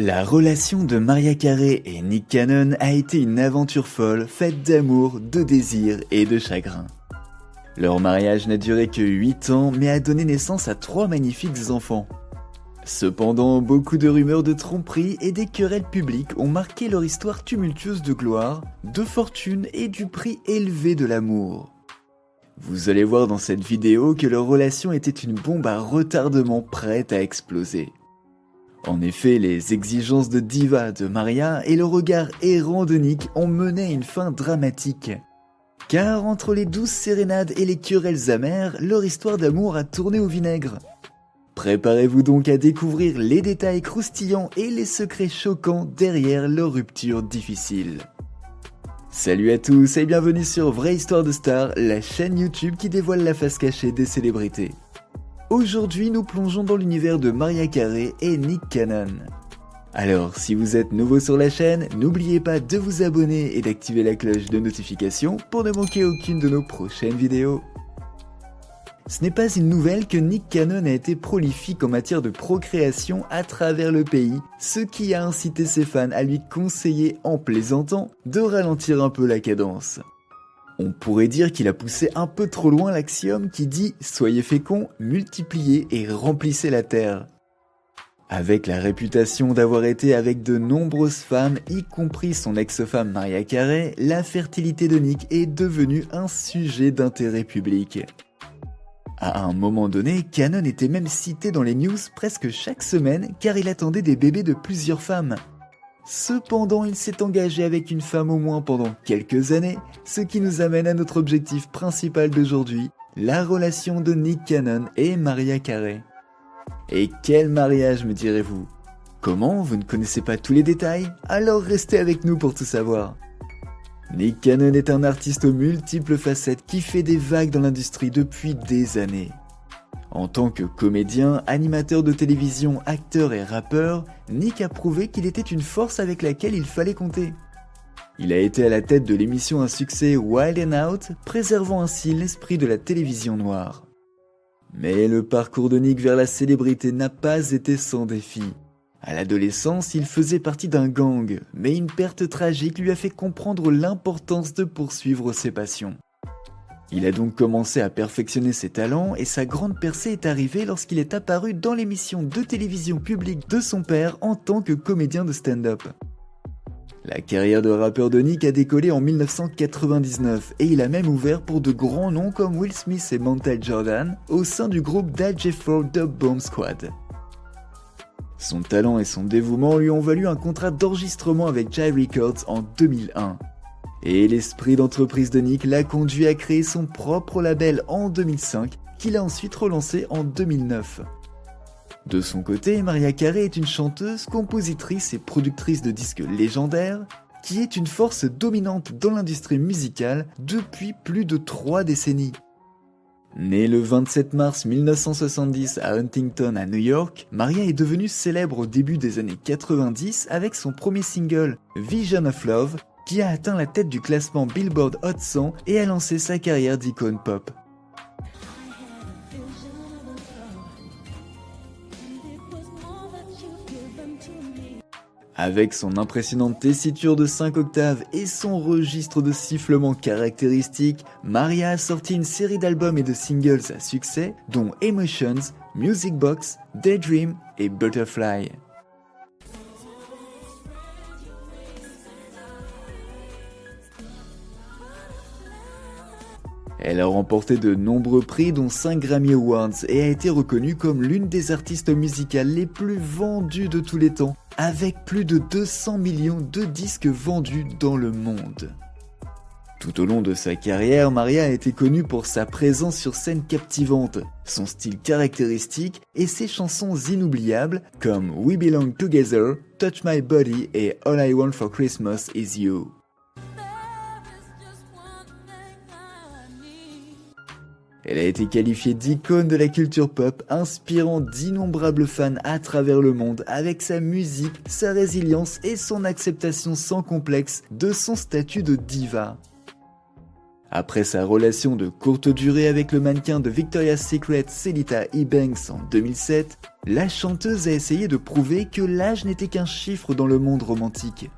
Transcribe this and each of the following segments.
La relation de Mariah Carey et Nick Cannon a été une aventure folle, faite d'amour, de désir et de chagrin. Leur mariage n'a duré que 8 ans, mais a donné naissance à 3 magnifiques enfants. Cependant, beaucoup de rumeurs de tromperie et des querelles publiques ont marqué leur histoire tumultueuse de gloire, de fortune et du prix élevé de l'amour. Vous allez voir dans cette vidéo que leur relation était une bombe à retardement prête à exploser. En effet, les exigences de diva de Mariah et le regard errant de Nick ont mené à une fin dramatique. Car entre les douces sérénades et les querelles amères, leur histoire d'amour a tourné au vinaigre. Préparez-vous donc à découvrir les détails croustillants et les secrets choquants derrière leur rupture difficile. Salut à tous et bienvenue sur Vraie Histoire de Stars, la chaîne YouTube qui dévoile la face cachée des célébrités. Aujourd'hui, nous plongeons dans l'univers de Mariah Carey et Nick Cannon. Alors, si vous êtes nouveau sur la chaîne, n'oubliez pas de vous abonner et d'activer la cloche de notification pour ne manquer aucune de nos prochaines vidéos. Ce n'est pas une nouvelle que Nick Cannon a été prolifique en matière de procréation à travers le pays, ce qui a incité ses fans à lui conseiller en plaisantant de ralentir un peu la cadence. On pourrait dire qu'il a poussé un peu trop loin l'axiome qui dit « Soyez féconds, multipliez et remplissez la terre ». Avec la réputation d'avoir été avec de nombreuses femmes, y compris son ex-femme Mariah Carey, la fertilité de Nick est devenue un sujet d'intérêt public. À un moment donné, Cannon était même cité dans les news presque chaque semaine car il attendait des bébés de plusieurs femmes. Cependant, il s'est engagé avec une femme au moins pendant quelques années, ce qui nous amène à notre objectif principal d'aujourd'hui, la relation de Nick Cannon et Mariah Carey. Et quel mariage, me direz-vous? Comment? Vous ne connaissez pas tous les détails? Alors restez avec nous pour tout savoir. Nick Cannon est un artiste aux multiples facettes qui fait des vagues dans l'industrie depuis des années. En tant que comédien, animateur de télévision, acteur et rappeur, Nick a prouvé qu'il était une force avec laquelle il fallait compter. Il a été à la tête de l'émission à succès Wild 'N Out, préservant ainsi l'esprit de la télévision noire. Mais le parcours de Nick vers la célébrité n'a pas été sans défi. À l'adolescence, il faisait partie d'un gang, mais une perte tragique lui a fait comprendre l'importance de poursuivre ses passions. Il a donc commencé à perfectionner ses talents et sa grande percée est arrivée lorsqu'il est apparu dans l'émission de télévision publique de son père en tant que comédien de stand-up. La carrière de rappeur de Nick a décollé en 1999 et il a même ouvert pour de grands noms comme Will Smith et Montel Jordan au sein du groupe Daj4 The Bomb Squad. Son talent et son dévouement lui ont valu un contrat d'enregistrement avec Jive Records en 2001. Et l'esprit d'entreprise de Nick l'a conduit à créer son propre label en 2005, qu'il a ensuite relancé en 2009. De son côté, Mariah Carey est une chanteuse, compositrice et productrice de disques légendaires, qui est une force dominante dans l'industrie musicale depuis plus de 3 décennies. Née le 27 mars 1970 à Huntington à New York, Mariah est devenue célèbre au début des années 90 avec son premier single, Vision of Love, qui a atteint la tête du classement Billboard Hot 100 et a lancé sa carrière d'icône pop. Avec son impressionnante tessiture de 5 octaves et son registre de sifflement caractéristique, Mariah a sorti une série d'albums et de singles à succès, dont Emotions, Music Box, Daydream et Butterfly. Elle a remporté de nombreux prix dont 5 Grammy Awards et a été reconnue comme l'une des artistes musicales les plus vendues de tous les temps, avec plus de 200 millions de disques vendus dans le monde. Tout au long de sa carrière, Mariah a été connue pour sa présence sur scène captivante, son style caractéristique et ses chansons inoubliables comme We Belong Together, Touch My Body et All I Want for Christmas Is You. Elle a été qualifiée d'icône de la culture pop, inspirant d'innombrables fans à travers le monde avec sa musique, sa résilience et son acceptation sans complexe de son statut de diva. Après sa relation de courte durée avec le mannequin de Victoria's Secret Celita Ebanks en 2007, la chanteuse a essayé de prouver que l'âge n'était qu'un chiffre dans le monde romantique.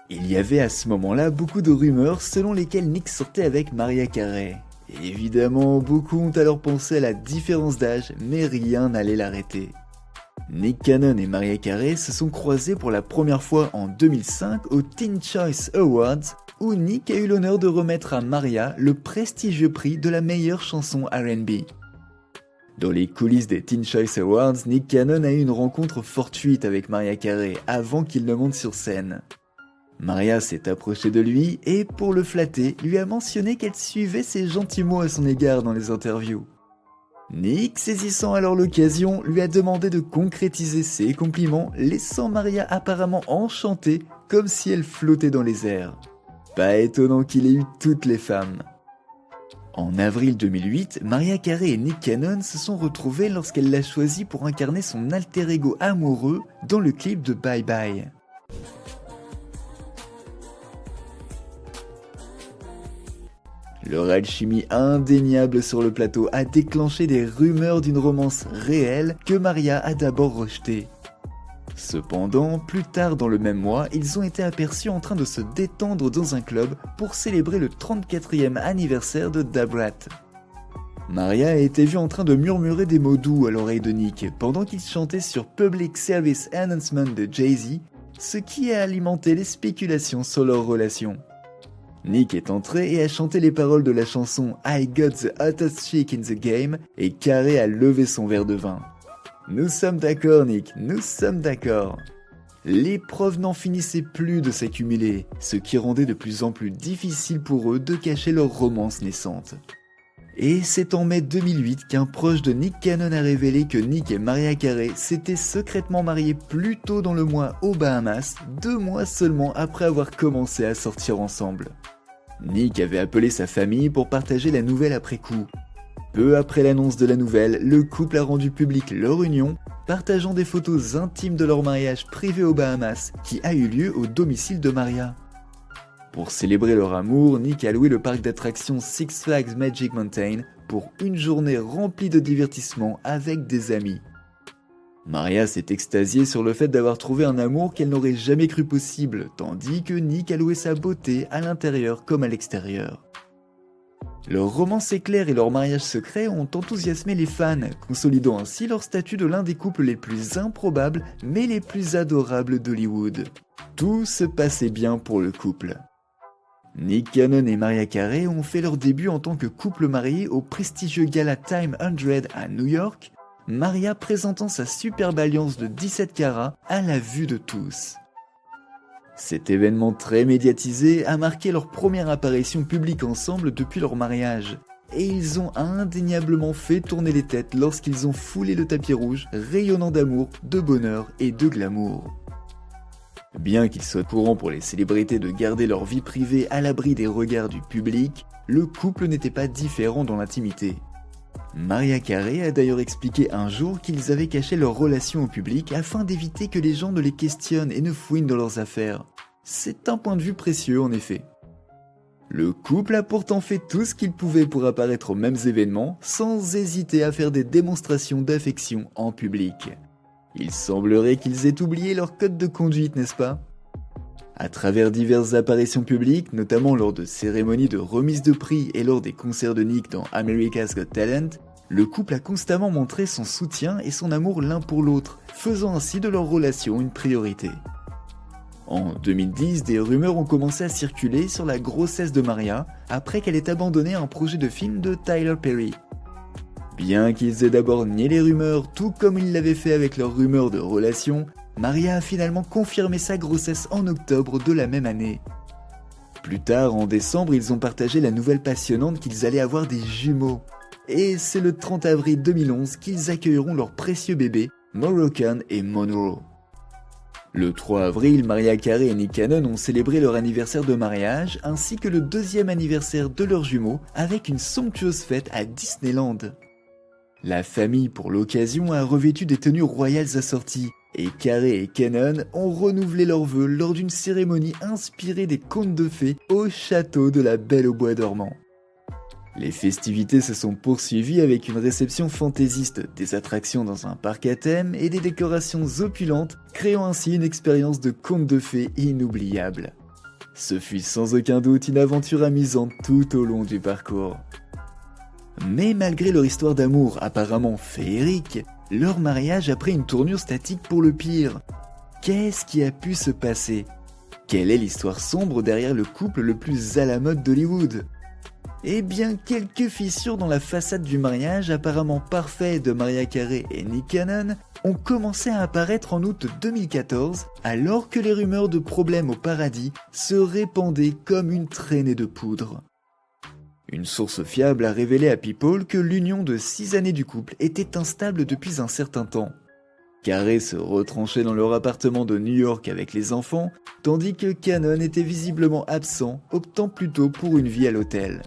Il y avait à ce moment-là beaucoup de rumeurs selon lesquelles Nick sortait avec Mariah Carey. Et évidemment, beaucoup ont alors pensé à la différence d'âge, mais rien n'allait l'arrêter. Nick Cannon et Mariah Carey se sont croisés pour la première fois en 2005 aux Teen Choice Awards, où Nick a eu l'honneur de remettre à Mariah le prestigieux prix de la meilleure chanson R&B. Dans les coulisses des Teen Choice Awards, Nick Cannon a eu une rencontre fortuite avec Mariah Carey avant qu'il ne monte sur scène. Mariah s'est approchée de lui et, pour le flatter, lui a mentionné qu'elle suivait ses gentils mots à son égard dans les interviews. Nick, saisissant alors l'occasion, lui a demandé de concrétiser ses compliments, laissant Mariah apparemment enchantée, comme si elle flottait dans les airs. Pas étonnant qu'il ait eu toutes les femmes. En avril 2008, Mariah Carey et Nick Cannon se sont retrouvés lorsqu'elle l'a choisi pour incarner son alter ego amoureux dans le clip de Bye Bye. Leur alchimie indéniable sur le plateau a déclenché des rumeurs d'une romance réelle que Mariah a d'abord rejetée. Cependant, plus tard dans le même mois, ils ont été aperçus en train de se détendre dans un club pour célébrer le 34e anniversaire de Da Brat. Mariah a été vue en train de murmurer des mots doux à l'oreille de Nick pendant qu'il chantait sur Public Service Announcement de Jay-Z, ce qui a alimenté les spéculations sur leur relation. Nick est entré et a chanté les paroles de la chanson I Got the Hottest Chick in the Game et Carey a levé son verre de vin. Nous sommes d'accord Nick, nous sommes d'accord. Les preuves n'en finissaient plus de s'accumuler, ce qui rendait de plus en plus difficile pour eux de cacher leur romance naissante. Et c'est en mai 2008 qu'un proche de Nick Cannon a révélé que Nick et Mariah Carey s'étaient secrètement mariés plus tôt dans le mois aux Bahamas, 2 mois seulement après avoir commencé à sortir ensemble. Nick avait appelé sa famille pour partager la nouvelle après coup. Peu après l'annonce de la nouvelle, le couple a rendu public leur union, partageant des photos intimes de leur mariage privé aux Bahamas, qui a eu lieu au domicile de Mariah. Pour célébrer leur amour, Nick a loué le parc d'attractions Six Flags Magic Mountain pour une journée remplie de divertissements avec des amis. Mariah s'est extasiée sur le fait d'avoir trouvé un amour qu'elle n'aurait jamais cru possible, tandis que Nick a loué sa beauté à l'intérieur comme à l'extérieur. Leur romance éclair et leur mariage secret ont enthousiasmé les fans, consolidant ainsi leur statut de l'un des couples les plus improbables mais les plus adorables d'Hollywood. Tout se passait bien pour le couple. Nick Cannon et Mariah Carey ont fait leur début en tant que couple marié au prestigieux gala Time 100 à New York, Mariah présentant sa superbe alliance de 17 carats à la vue de tous. Cet événement très médiatisé a marqué leur première apparition publique ensemble depuis leur mariage, et ils ont indéniablement fait tourner les têtes lorsqu'ils ont foulé le tapis rouge, rayonnant d'amour, de bonheur et de glamour. Bien qu'il soit courant pour les célébrités de garder leur vie privée à l'abri des regards du public, le couple n'était pas différent dans l'intimité. Mariah Carey a d'ailleurs expliqué un jour qu'ils avaient caché leur relation au public afin d'éviter que les gens ne les questionnent et ne fouinent dans leurs affaires. C'est un point de vue précieux en effet. Le couple a pourtant fait tout ce qu'il pouvait pour apparaître aux mêmes événements sans hésiter à faire des démonstrations d'affection en public. Il semblerait qu'ils aient oublié leur code de conduite, n'est-ce pas ? À travers diverses apparitions publiques, notamment lors de cérémonies de remise de prix et lors des concerts de Nick dans America's Got Talent, le couple a constamment montré son soutien et son amour l'un pour l'autre, faisant ainsi de leur relation une priorité. En 2010, des rumeurs ont commencé à circuler sur la grossesse de Mariah après qu'elle ait abandonné un projet de film de Tyler Perry. Bien qu'ils aient d'abord nié les rumeurs, tout comme ils l'avaient fait avec leurs rumeurs de relation, Mariah a finalement confirmé sa grossesse en octobre de la même année. Plus tard, en décembre, ils ont partagé la nouvelle passionnante qu'ils allaient avoir des jumeaux. Et c'est le 30 avril 2011 qu'ils accueilleront leurs précieux bébés, Moroccan et Monroe. Le 3 avril, Mariah Carey et Nick Cannon ont célébré leur anniversaire de mariage ainsi que le 2e anniversaire de leurs jumeaux avec une somptueuse fête à Disneyland. La famille, pour l'occasion, a revêtu des tenues royales assorties, et Carey et Cannon ont renouvelé leurs vœux lors d'une cérémonie inspirée des contes de fées au château de la Belle au Bois dormant. Les festivités se sont poursuivies avec une réception fantaisiste, des attractions dans un parc à thème et des décorations opulentes, créant ainsi une expérience de conte de fées inoubliable. Ce fut sans aucun doute une aventure amusante tout au long du parcours. Mais malgré leur histoire d'amour apparemment féerique, leur mariage a pris une tournure statique pour le pire. Qu'est-ce qui a pu se passer ? Quelle est l'histoire sombre derrière le couple le plus à la mode d'Hollywood ? Eh bien, quelques fissures dans la façade du mariage apparemment parfait de Mariah Carey et Nick Cannon ont commencé à apparaître en août 2014, alors que les rumeurs de problèmes au paradis se répandaient comme une traînée de poudre. Une source fiable a révélé à People que l'union de 6 années du couple était instable depuis un certain temps. Carey se retranchait dans leur appartement de New York avec les enfants, tandis que Cannon était visiblement absent, optant plutôt pour une vie à l'hôtel.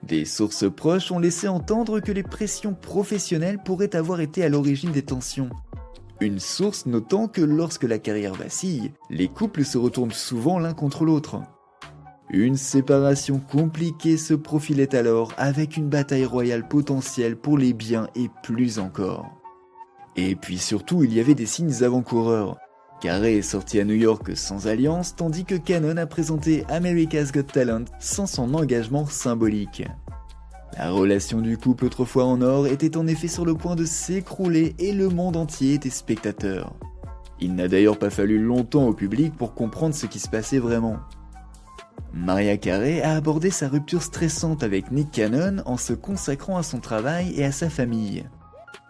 Des sources proches ont laissé entendre que les pressions professionnelles pourraient avoir été à l'origine des tensions. Une source notant que lorsque la carrière vacille, les couples se retournent souvent l'un contre l'autre. Une séparation compliquée se profilait alors avec une bataille royale potentielle pour les biens et plus encore. Et puis surtout, il y avait des signes avant-coureurs. Carey est sorti à New York sans alliance, tandis que Cannon a présenté America's Got Talent sans son engagement symbolique. La relation du couple autrefois en or était en effet sur le point de s'écrouler et le monde entier était spectateur. Il n'a d'ailleurs pas fallu longtemps au public pour comprendre ce qui se passait vraiment. Mariah Carey a abordé sa rupture stressante avec Nick Cannon en se consacrant à son travail et à sa famille.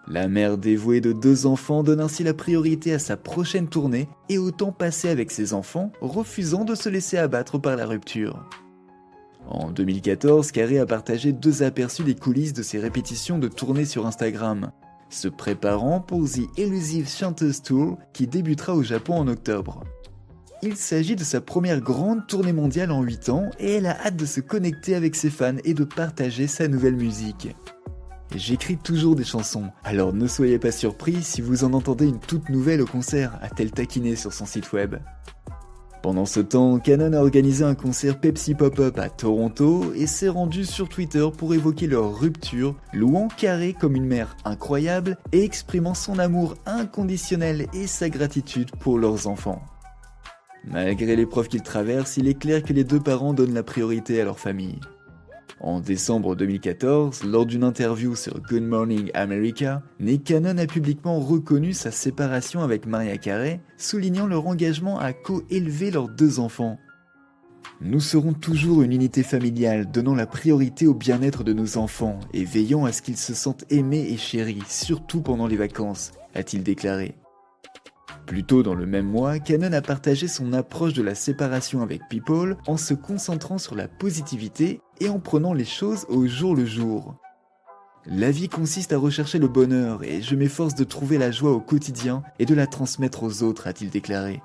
La mère dévouée de 2 enfants donne ainsi la priorité à sa prochaine tournée et au temps passé avec ses enfants, refusant de se laisser abattre par la rupture. En 2014, Carey a partagé 2 aperçus des coulisses de ses répétitions de tournée sur Instagram, se préparant pour The Elusive Chanteuse Tour qui débutera au Japon en octobre. Il s'agit de sa première grande tournée mondiale en 8 ans et elle a hâte de se connecter avec ses fans et de partager sa nouvelle musique. J'écris toujours des chansons, alors ne soyez pas surpris si vous en entendez une toute nouvelle au concert, a-t-elle taquiné sur son site web. Pendant ce temps, Cannon a organisé un concert Pepsi Pop-Up à Toronto et s'est rendu sur Twitter pour évoquer leur rupture, louant Carey comme une mère incroyable et exprimant son amour inconditionnel et sa gratitude pour leurs enfants. Malgré l'épreuve qu'ils traversent, il est clair que les 2 parents donnent la priorité à leur famille. En décembre 2014, lors d'une interview sur Good Morning America, Nick Cannon a publiquement reconnu sa séparation avec Mariah Carey, soulignant leur engagement à co-élever leurs 2 enfants. « Nous serons toujours une unité familiale, donnant la priorité au bien-être de nos enfants et veillant à ce qu'ils se sentent aimés et chéris, surtout pendant les vacances », a-t-il déclaré. Plus tôt dans le même mois, Cannon a partagé son approche de la séparation avec People en se concentrant sur la positivité et en prenant les choses au jour le jour. « La vie consiste à rechercher le bonheur et je m'efforce de trouver la joie au quotidien et de la transmettre aux autres, a-t-il déclaré.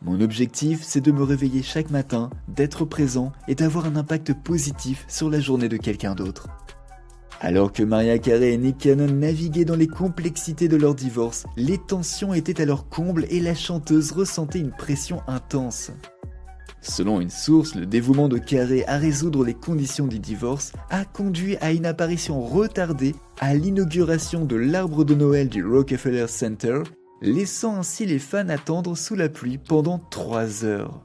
Mon objectif, c'est de me réveiller chaque matin, d'être présent et d'avoir un impact positif sur la journée de quelqu'un d'autre. » Alors que Mariah Carey et Nick Cannon naviguaient dans les complexités de leur divorce, les tensions étaient à leur comble et la chanteuse ressentait une pression intense. Selon une source, le dévouement de Carey à résoudre les conditions du divorce a conduit à une apparition retardée à l'inauguration de l'arbre de Noël du Rockefeller Center, laissant ainsi les fans attendre sous la pluie pendant 3 heures.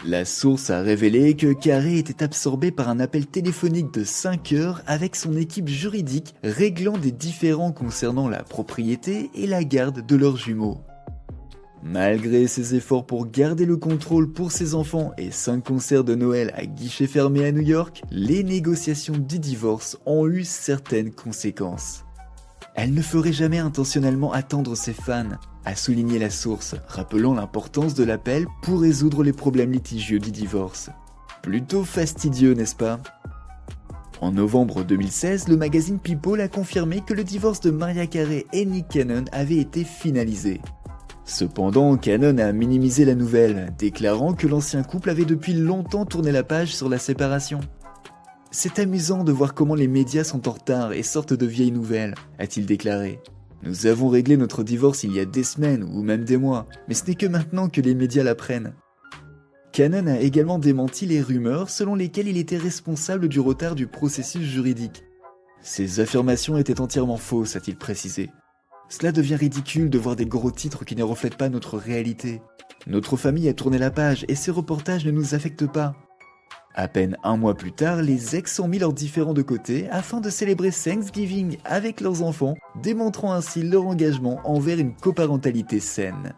La source a révélé que Carey était absorbé par un appel téléphonique de 5 heures avec son équipe juridique réglant des différends concernant la propriété et la garde de leurs jumeaux. Malgré ses efforts pour garder le contrôle pour ses enfants et 5 concerts de Noël à guichet fermé à New York, les négociations du divorce ont eu certaines conséquences. Elle ne ferait jamais intentionnellement attendre ses fans, a souligné la source, rappelant l'importance de l'appel pour résoudre les problèmes litigieux du divorce. Plutôt fastidieux, n'est-ce pas ? En novembre 2016, le magazine People a confirmé que le divorce de Mariah Carey et Nick Cannon avait été finalisé. Cependant, Cannon a minimisé la nouvelle, déclarant que l'ancien couple avait depuis longtemps tourné la page sur la séparation. « C'est amusant de voir comment les médias sont en retard et sortent de vieilles nouvelles », a-t-il déclaré. « Nous avons réglé notre divorce il y a des semaines ou même des mois, mais ce n'est que maintenant que les médias l'apprennent. » Cannon a également démenti les rumeurs selon lesquelles il était responsable du retard du processus juridique. Ces affirmations étaient entièrement fausses, a-t-il précisé. Cela devient ridicule de voir des gros titres qui ne reflètent pas notre réalité. Notre famille a tourné la page et ces reportages ne nous affectent pas. À peine un mois plus tard, les ex ont mis leurs différends de côté afin de célébrer Thanksgiving avec leurs enfants, démontrant ainsi leur engagement envers une coparentalité saine.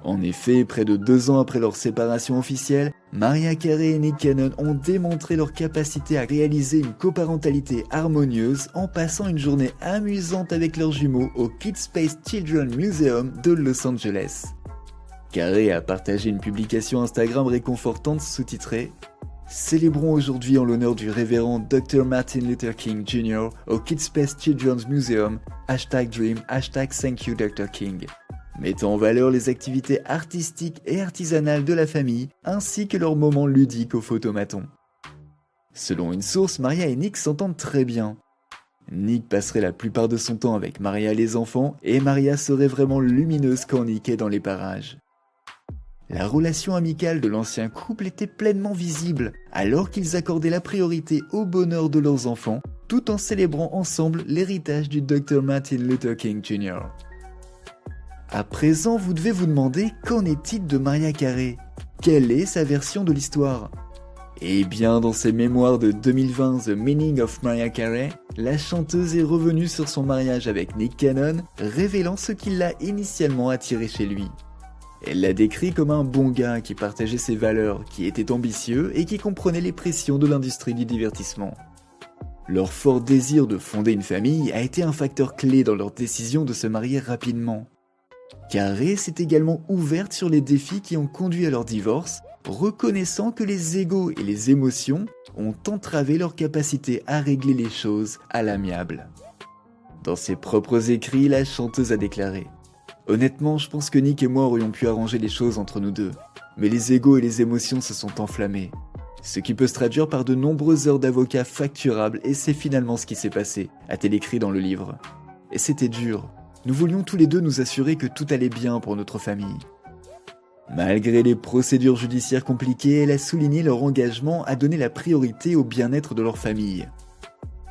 En effet, près de 2 ans après leur séparation officielle, Mariah Carey et Nick Cannon ont démontré leur capacité à réaliser une coparentalité harmonieuse en passant une journée amusante avec leurs jumeaux au Kids Space Children Museum de Los Angeles. Carey a partagé une publication Instagram réconfortante sous-titrée « Célébrons aujourd'hui en l'honneur du révérend Dr. Martin Luther King Jr. au Kids Space Children's Museum, #Dream, #ThankYou Dr. King ». Mettant en valeur les activités artistiques et artisanales de la famille, ainsi que leurs moments ludiques au photomaton. Selon une source, Mariah et Nick s'entendent très bien. Nick passerait la plupart de son temps avec Mariah et les enfants, et Mariah serait vraiment lumineuse quand Nick est dans les parages. La relation amicale de l'ancien couple était pleinement visible, alors qu'ils accordaient la priorité au bonheur de leurs enfants, tout en célébrant ensemble l'héritage du Dr. Martin Luther King Jr. À présent, vous devez vous demander qu'en est-il de Mariah Carey ? Quelle est sa version de l'histoire ? Eh bien, dans ses mémoires de 2020, The Meaning of Mariah Carey, la chanteuse est revenue sur son mariage avec Nick Cannon, révélant ce qui l'a initialement attiré chez lui. Elle l'a décrit comme un bon gars qui partageait ses valeurs, qui était ambitieux et qui comprenait les pressions de l'industrie du divertissement. Leur fort désir de fonder une famille a été un facteur clé dans leur décision de se marier rapidement. Carey s'est également ouverte sur les défis qui ont conduit à leur divorce, reconnaissant que les égos et les émotions ont entravé leur capacité à régler les choses à l'amiable. Dans ses propres écrits, la chanteuse a déclaré « Honnêtement, je pense que Nick et moi aurions pu arranger les choses entre nous deux, mais les égos et les émotions se sont enflammés. Ce qui peut se traduire par de nombreuses heures d'avocat facturables et c'est finalement ce qui s'est passé », a-t-elle écrit dans le livre. Et c'était dur. Nous voulions tous les deux nous assurer que tout allait bien pour notre famille. Malgré les procédures judiciaires compliquées, elle a souligné leur engagement à donner la priorité au bien-être de leur famille.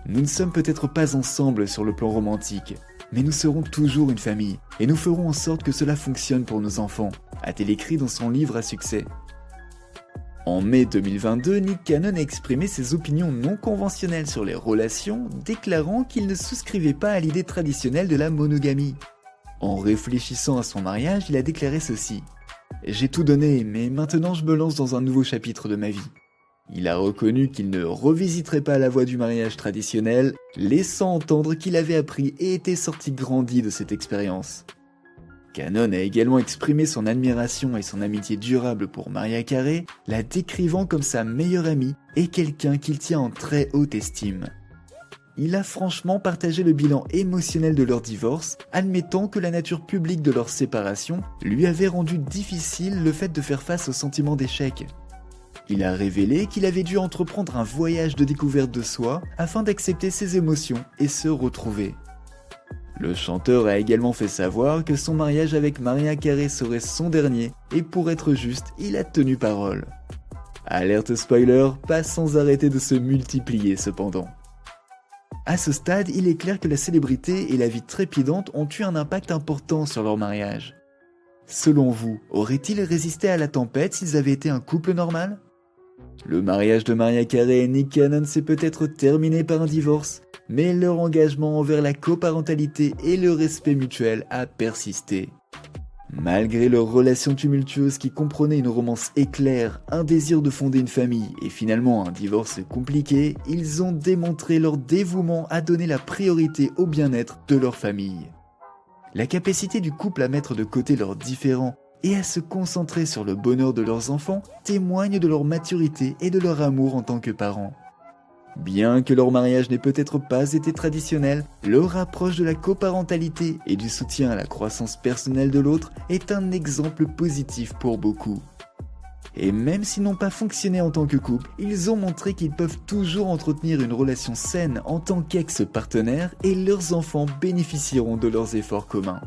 Nous ne sommes peut-être pas ensemble sur le plan romantique, mais nous serons toujours une famille, et nous ferons en sorte que cela fonctionne pour nos enfants, a-t-elle écrit dans son livre à succès. En mai 2022, Nick Cannon a exprimé ses opinions non conventionnelles sur les relations, déclarant qu'il ne souscrivait pas à l'idée traditionnelle de la monogamie. En réfléchissant à son mariage, il a déclaré ceci « J'ai tout donné, mais maintenant je me lance dans un nouveau chapitre de ma vie. » Il a reconnu qu'il ne revisiterait pas la voie du mariage traditionnel, laissant entendre qu'il avait appris et était sorti grandi de cette expérience. Cannon a également exprimé son admiration et son amitié durable pour Mariah Carey, la décrivant comme sa meilleure amie et quelqu'un qu'il tient en très haute estime. Il a franchement partagé le bilan émotionnel de leur divorce, admettant que la nature publique de leur séparation lui avait rendu difficile le fait de faire face au sentiment d'échec. Il a révélé qu'il avait dû entreprendre un voyage de découverte de soi afin d'accepter ses émotions et se retrouver. Le chanteur a également fait savoir que son mariage avec Mariah Carey serait son dernier et pour être juste, il a tenu parole. Alerte spoiler, pas sans arrêter de se multiplier cependant. À ce stade, il est clair que la célébrité et la vie trépidante ont eu un impact important sur leur mariage. Selon vous, auraient-ils résisté à la tempête s'ils avaient été un couple normal ? Le mariage de Mariah Carey et Nick Cannon s'est peut-être terminé par un divorce, mais leur engagement envers la coparentalité et le respect mutuel a persisté. Malgré leur relation tumultueuse qui comprenait une romance éclair, un désir de fonder une famille et finalement un divorce compliqué, ils ont démontré leur dévouement à donner la priorité au bien-être de leur famille. La capacité du couple à mettre de côté leurs différends et à se concentrer sur le bonheur de leurs enfants témoigne de leur maturité et de leur amour en tant que parents. Bien que leur mariage n'ait peut-être pas été traditionnel, leur approche de la coparentalité et du soutien à la croissance personnelle de l'autre est un exemple positif pour beaucoup. Et même s'ils n'ont pas fonctionné en tant que couple, ils ont montré qu'ils peuvent toujours entretenir une relation saine en tant qu'ex-partenaires et leurs enfants bénéficieront de leurs efforts communs.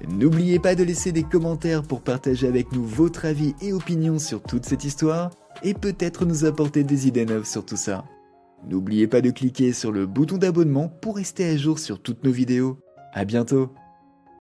N'oubliez pas de laisser des commentaires pour partager avec nous votre avis et opinions sur toute cette histoire, et peut-être nous apporter des idées neuves sur tout ça. N'oubliez pas de cliquer sur le bouton d'abonnement pour rester à jour sur toutes nos vidéos. À bientôt!